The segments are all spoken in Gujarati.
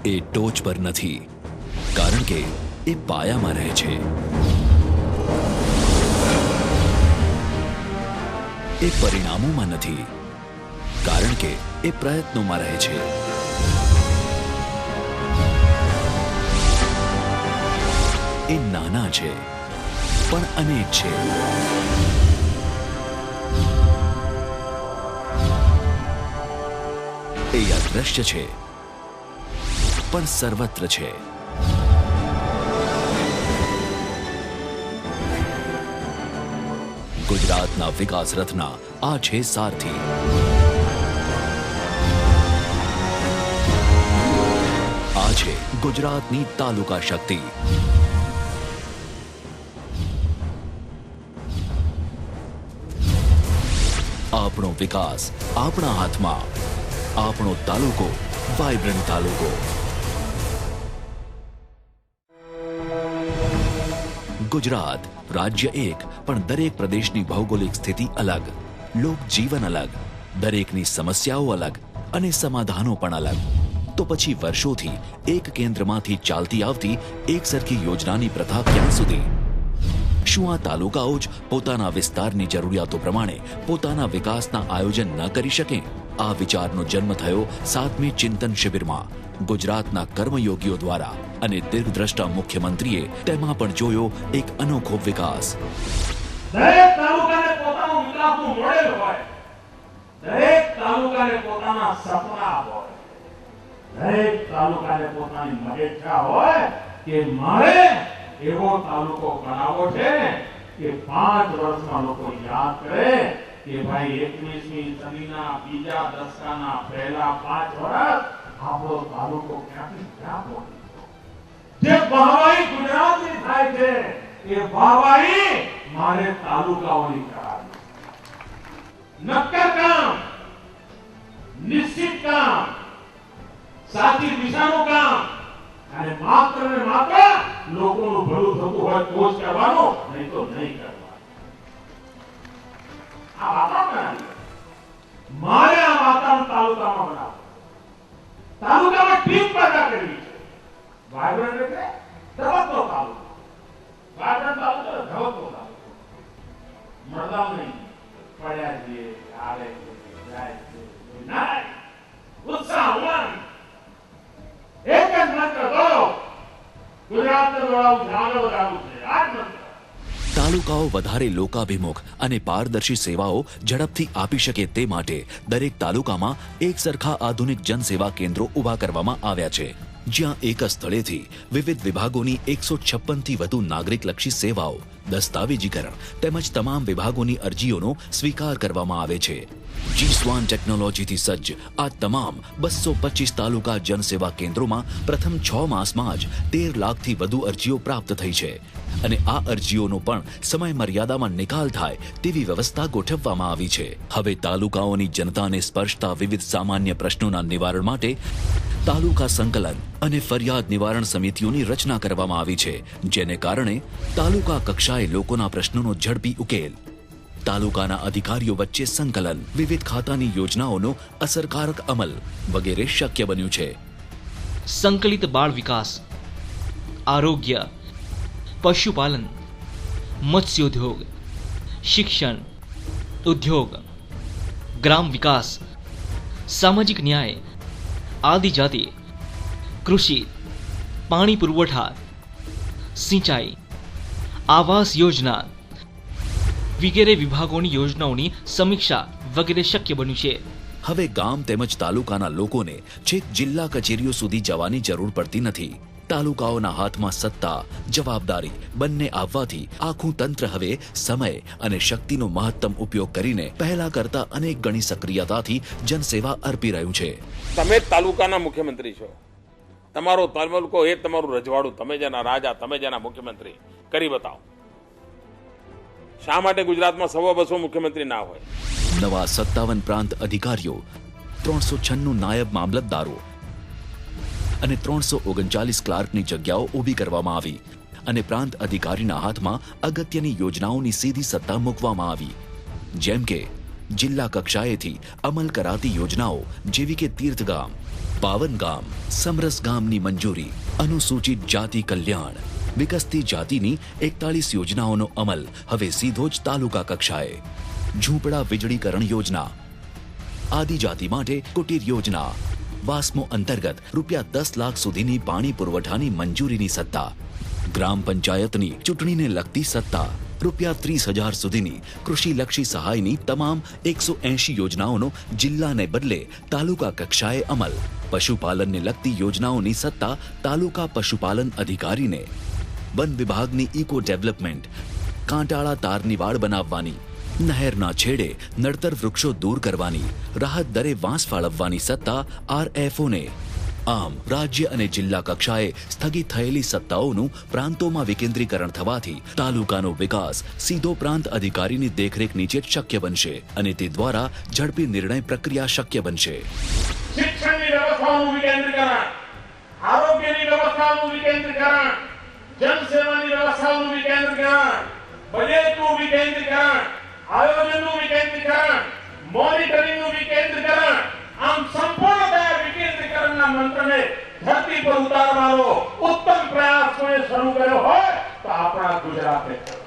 એ ટોચ પર નથી, કારણ કે એ પાયામાં રહે છે. એ પરિણામોમાં નથી, કારણ કે એ પ્રયત્નોમાં રહે છે. એ નાના છે પણ અનેક છે. એ અદ્રશ્ય છે પણ સર્વત્ર છે. ગુજરાતના વિકાસ રથના આ છે સારથી. આ છે ગુજરાતની તાલુકા શક્તિ. આપણો વિકાસ આપણા હાથમાં. આપણો તાલુકો વાઇબ્રન્ટ તાલુકો. ગુજરાત રાજ્ય એક, પણ દરેક પ્રદેશની ભૌગોલિક સ્થિતિ અલગ, લોકજીવન અલગ, દરેકની સમસ્યાઓ અલગ અને સમાધાનો પણ અલગ. તો પછી વર્ષોથી એક કેન્દ્રમાંથી ચાલતી આવતી એક સરખી યોજનાની પ્રથા ક્યાં સુધી? શું આ તાલુકાઓ જ પોતાના વિસ્તારની જરૂરિયાતો પ્રમાણે પોતાના વિકાસના આયોજન ન કરી શકે? આ વિચારનો જન્મ થયો 7મી ચિંતન શિબિરમાં ગુજરાતના કર્મયોગીઓ દ્વારા, અને દીર્ઘદ્રષ્ટા મુખ્યમંત્રીએ તેમાં પણ જોયો એક અનોખો વિકાસ. દરેક તાલુકાને પોતાનું વિકાસનું મોડેલ હોય, દરેક તાલુકાને પોતાના સપના હોય, દરેક તાલુકાને પોતાની મહેચ્છા હોય કે મારે એવો તાલુકો બનાવવો છે કે 5 વર્ષમાં લોકો યાદ કરે કે ભાઈ 21મી સદીના બીજા દશકાના પહેલા 5 વર્ષ આપણો તાલુકો ક્યાંથી ક્યાં પહોંચ્યો. જે વાહવાહી ગુજરાતની થાય છે એ વાહવાહી મારે તાલુકાઓની કરાવી. નક્કર કામ, નિશ્ચિત કામ, સાચી દિશાનું કામ, અને માત્ર ને માત્ર લોકોનું ભલું થતું હોય તો જ કરવાનું, નહીં તો નહીં કરવાનું. આ વાતાવરણ મારે આ વાતાવરણ તાલુકામાં બનાવવું. તાલુકામાં ટીમ પેદા કરવી છે. વાઇબ્રન્ટ એટલે ધબકતો તાલુકો. વાઇબ્રન્ટ તાલુકો એટલે ધબકતો તાલુકો. મળદાવ નહીં, પડ્યા છીએ, આવે છે, જાય છે, નાય, ઉત્સાહ, ઉમંગ, એક જ મંત્ર બોલો, ગુજરાતને દોડાવું છે, આગળ વધારવું છે. આ જ મંત્ર. તાલુકાઓ વધારે લોકાભિમુખ અને પારદર્શી સેવાઓ ઝડપથી આપી શકે તે માટે દરેક તાલુકામાં એક સરખા આધુનિક જનસેવા કેન્દ્રો ઊભા કરવામાં આવ્યા છે, જ્યાં એક જ સ્થળેથી વિવિધ વિભાગોની 156થી વધુ નાગરિકલક્ષી સેવાઓ, દસ્તાવેજીકરણ તેમજ તમામ વિભાગોની અરજીઓનો સ્વીકાર કરવામાં આવે છે. G-Swan ટેકનોલોજીથી સજ્જ આ તમામ 225 તાલુકા જનસેવા કેન્દ્રોમાં પ્રથમ 6 માસમાં જ 13 લાખથી વધુ અરજીઓ પ્રાપ્ત થઈ છે, અને આ અરજીઓનો પણ સમય મર્યાદામાં નિકાલ થાય તેવી વ્યવસ્થા ગોઠવવામાં આવી છે. હવે તાલુકાઓની જનતાને સ્પર્શતા વિવિધ સામાન્ય પ્રશ્નોના નિવારણ માટે તાલુકા સંકલન અને ફરિયાદ નિવારણ સમિતિઓની રચના કરવામાં આવી છે, જેને કારણે તાલુકા કક્ષાએ લોકોના પ્રશ્નોનો ઝડપી ઉકેલ, તાલુકાના અધિકારીઓ વચ્ચે સંકલન, વિવિધ ખાતાની યોજનાઓનો અસરકારક અમલ વગેરે શક્ય બન્યું છે. સંકલિત બાળ વિકાસ, આરોગ્ય, પશુપાલન, મત્સ્યોદ્યોગ, શિક્ષણ, ઉદ્યોગ, ગ્રામ વિકાસ, સામાજિક ન્યાય, આદિજાતિ, કૃષિ, પાણી પુરવઠા, સિંચાઈ, આવાસ યોજના વગેરે વિભાગોની યોજનાઓની સમીક્ષા વગેરે શક્ય બન્યું છે. હવે ગામ તેમજ તાલુકાના લોકોને છેક જિલ્લા કચેરીઓ સુધી જવાની જરૂર પડતી નથી. તાલુકાઓના હાથમાં સત્તા, જવાબદારી બંને આવવાથી આખું તંત્ર હવે સમય અને શક્તિનો મહત્તમ ઉપયોગ કરીને પહેલા કરતા અનેક ગણી સક્રિયતાથી જનસેવા અર્પી રહ્યું છે. તમે જ તાલુકાના મુખ્યમંત્રી છો. તમારો તાલુકો એ તમારું રજવાડું, તમે જેના રાજા, તમે જેના મુખ્યમંત્રી, કરી બતાવો. શા માટે ગુજરાતમાં 250 મુખ્યમંત્રી ના હોય? નવા 57 પ્રાંત અધિકારીઓ, 396 નાયબ મામલતદારો અને 339 ક્લાર્કની જગ્યાઓ ઊભી કરવામાં આવી, અને પ્રાંત અધિકારીના હાથમાં અગત્યની યોજનાઓની સીધી સત્તા મૂકવામાં આવી, જેમ કે જિલ્લા કક્ષાએથી અમલ કરાતી યોજનાઓ જેવી કે તીર્થગામ, 52 ગામ, સમરસ ગામની મંજૂરી, અનુસૂચિત જાતિ કલ્યાણ, વિકસતી જાતિની 41 યોજનાઓનો અમલ હવે સીધો જ તાલુકા કક્ષાએ. ઝૂંપડા વીજળીકરણ યોજના, આદિજાતિ માટે કુટીર યોજના, વાસ્મો અંતર્ગત ₹10 લાખ સુધીની પાણી પુરવઠાની મંજૂરીની સત્તા, ગ્રામ પંચાયતની ચૂંટણીને લગતી સત્તા, ₹30,000 સુધીની કૃષિલક્ષી સહાયની તમામ 180 યોજનાઓનો જિલ્લાને બદલે તાલુકા કક્ષાએ અમલ. પશુપાલનને લગતી યોજનાઓની સત્તા તાલુકા પશુપાલન અધિકારીને. વન વિભાગની ઇકો ડેવલપમેન્ટ, કાંટાળા તારની વાડ બનાવવાની, નહેરના છેડે નડતર વૃક્ષો દૂર કરવાની, રાહત દરે વાંસ ફાળવવાની સત્તા RFOને. આમ રાજ્ય અને જિલ્લા કક્ષાએ સ્થગિત થયેલી સત્તાઓનું પ્રાંતોમાં વિકેન્દ્રીકરણ થવાથી તાલુકાનો વિકાસ સીધો પ્રાંત અધિકારીની દેખરેખ નીચે જ શક્ય બનશે અને તે દ્વારા ઝડપી નિર્ણય પ્રક્રિયા શક્ય બનશે. શિક્ષણની વ્યવસ્થાનું વિકેન્દ્રીકરણ, આરોગ્યની વ્યવસ્થાનું વિકેન્દ્રીકરણ, જનસેવાની વ્યવસ્થાનું વિકેન્દ્રીકરણ, બજેટનું વિકેન્દ્રીકરણ, આયોજનનું વિકેન્દ્રીકરણ, મોનિટરિંગનું વિકેન્દ્રીકરણ, આમ સંપૂર્ણતયા વિકેન્દ્રીકરણના મંત્રને ધરતી પર ઉતારવાનો ઉત્તમ પ્રયાસ કોઈ શરૂ કર્યો હોય તો આપણા ગુજરાતે કર્યો.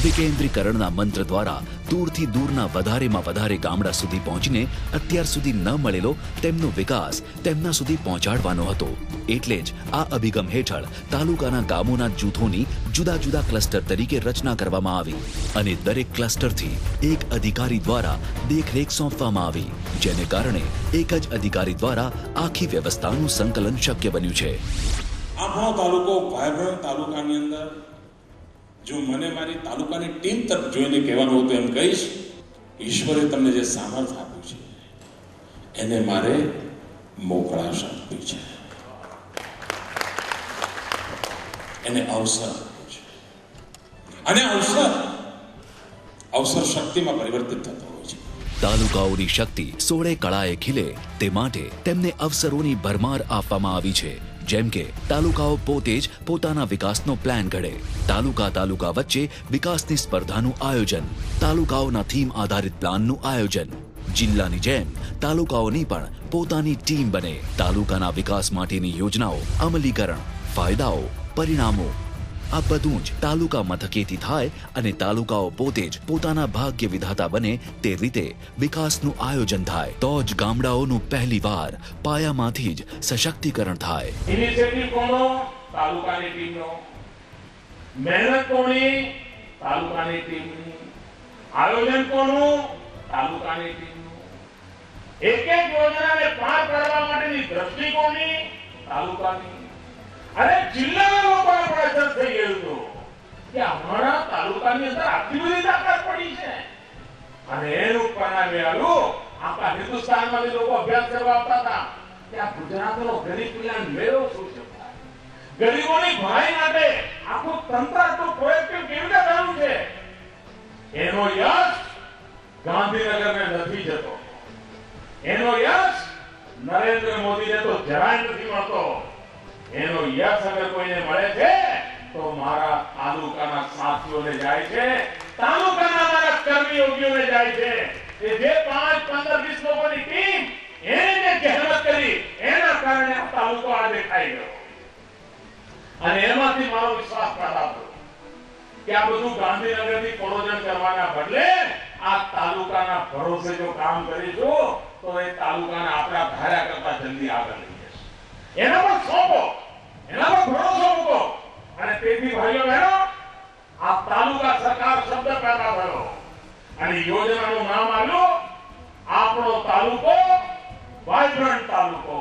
વિકેન્દ્રીકરણના મંત્ર દ્વારા દૂરથી દૂરના વધારેમાં વધારે ગામડા સુધી પહોંચીને અત્યાર સુધી ન મળેલો તેમનો વિકાસ તેમના સુધી પહોંચાડવાનો હતો. એટલે જ આ અભિગમ હેઠળ તાલુકાના ગામોના જૂથોની જુદા જુદા ક્લસ્ટર તરીકે રચના કરવામાં આવી અને દરેક ક્લસ્ટરથી એક અધિકારી દ્વારા દેખરેખ સોંપવામાં આવી, જેને કારણે એક જ અધિકારી દ્વારા આખી વ્યવસ્થાનું સંકલન શક્ય બન્યું છે. આપણો તાલુકો વાયબ્રન્ટ તાલુકાની અંદર જો મને મારી તાલુકાની ટીમ તરફ જોઈને કહેવાનું હતું એમ કહીશ, ઈશ્વરે તમને જે સામર્થ્ય આપ્યું છે એને મારે મોકળાશ આપી છે, એને અવસર આપ્યો છે અને અવસર શક્તિમાં પરિવર્તિત થતો હોય છે. તાલુકાઓની શક્તિ 16 કળાએ ખીલે તે માટે તેમને અવસરોની ભરમાર આપવામાં આવી છે. જેમ કે તાલુકાઓ પોતે જ પોતાના વિકાસનો પ્લાન ઘડે, તાલુકા વચ્ચે વિકાસની સ્પર્ધાનું આયોજન, તાલુકાઓના થીમ આધારિત પ્લાનનું આયોજન, જિલ્લાની જેમ તાલુકાઓની પણ પોતાની ટીમ બને, તાલુકાના વિકાસ માટેની યોજનાઓ, અમલીકરણ, ફાયદાઓ, પરિણામો આ બધું જ તાલુકા મથકેથી થાય અને તાલુકાઓ પોતે જ પોતાના ભાગ્ય વિધાતા બને તે રીતે વિકાસનું આયોજન થાય. તો જ ગામડાઓનું પહેલીવાર પાયામાંથી જ સશક્તિકરણ થાય. ઇનિશિયેટિવ કોનો? તાલુકાની ટીમનો. મહેનત કોની? તાલુકાની ટીમની. આયોજન કોનું? તાલુકાની ટીમનું. એક એક યોજનાને પાર કરવા માટેની દ્રષ્ટિ કોની? તાલુકાની. અરે જિલ્લાના લોકોને પણ અસર થઈ ગયું હતું કે અમારા તાલુકાની અંદર આટલી બધી તાકાત પડી છે અને એનું પરિણામે આવ્યું આખા હિન્દુસ્તાનમાંથી લોકો અભ્યાસ કરવા આવતા હતા કે આ ગુજરાતનો ગરીબ કલ્યાણ મેળો શું છે, ગરીબોની ભલાઈ માટે આખું તંત્ર આટલું પ્રોએક્ટિવ કેવી રીતે થયું છે. એનો યશ ગાંધીનગરને નથી જતો, એનો યશ નરેન્દ્ર મોદીને તો જરાય નથી મળતો. એનો યશ અગર કોઈને મળે છે તો મારા તાલુકાના સાથીઓને જાય છે, તાલુકાના મારા કર્મયોગીઓને જાય છે. એ જે 5, 15, 20 લોકોની ટીમ એને જે જહેમત કરી એના કારણે આ તાલુકો આ દેખાઈ ગયો અને એમાંથી મારો વિશ્વાસ પેદા થયો કે આ બધું ગાંધીનગરથી કોરોજન કરવાના બદલે આ તાલુકાના ભરોસે જો કામ કરીશું તો એ તાલુકાને આપણા ધાર્યા કરતા જલ્દી આગળ લઈ જશે. એના પર સોંપો, એના પર ભરોસો મૂકો અને તેથી ભાઈઓ બહેનો આ તાલુકા સરકાર શબ્દ પેદા થયો અને યોજનાનું નામ આવ્યું આપણો તાલુકો વાઇબ્રન્ટ તાલુકો.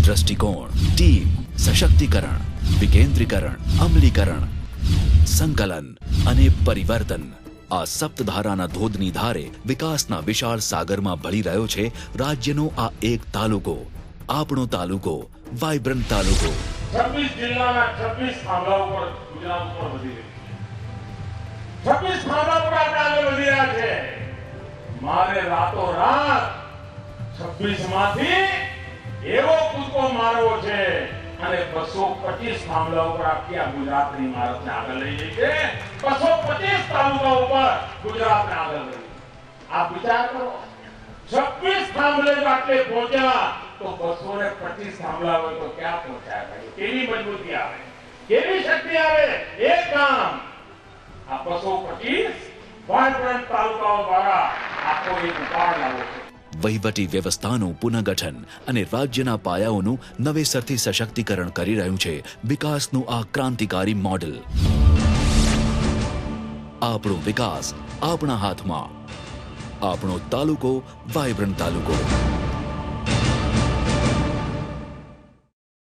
દ્રષ્ટિકોણ, ટીમ, સશક્તિકરણ, વિકેન્દ્રીકરણ, અમલીકરણ, સંકલન અને પરિવર્તન આ સપ્તધારાના ધોધની ધારે વિકાસના વિશાળ સાગરમાં ભળી રહ્યો છે રાજ્યનો આ એક તાલુકો, આપણો તાલુકો, વાઇબ્રન્ટ તાલુકો. 26 જિલ્લાના 26 થાંભલા ઉપર ગુજરાત ઉપર વધી રહ્યું છે. 26 થાંભલા ઉપર આપણે આગળ વધી રહ્યા છે. મારે રાતોરાત 26 માંથી એવો કૂદકો મારવો છે અને 225 થાંભલા ઉપર આખી આ ગુજરાતની ઇમારતને આગળ લઈ જઈ છે. 225 તાલુકા ઉપર ગુજરાતને આગળ લઈ. આપ વિચાર કરો, 26 થાંભલે આટલે પહોંચ્યા તો 225 થાંભલા હોય તો ક્યાં પહોંચાય ભાઈ? કેવી મજબૂતી આવે, કેવી શક્તિ આવે? એક કામ આ 225 વાઇબ્રન્ટ તાલુકાઓ દ્વારા આખો એક ઉપાડ લાવો છે. વહીવટી વ્યવસ્થાનું પુનઃગઠન અને રાજ્યના પાયાઓનું નવેસરથી સશક્તિકરણ કરી રહ્યું છે વિકાસનું આ ક્રાંતિકારી મોડેલ. આપણો વિકાસ આપણા હાથમાં, આપણો તાલુકો વાઇબ્રન્ટ તાલુકો.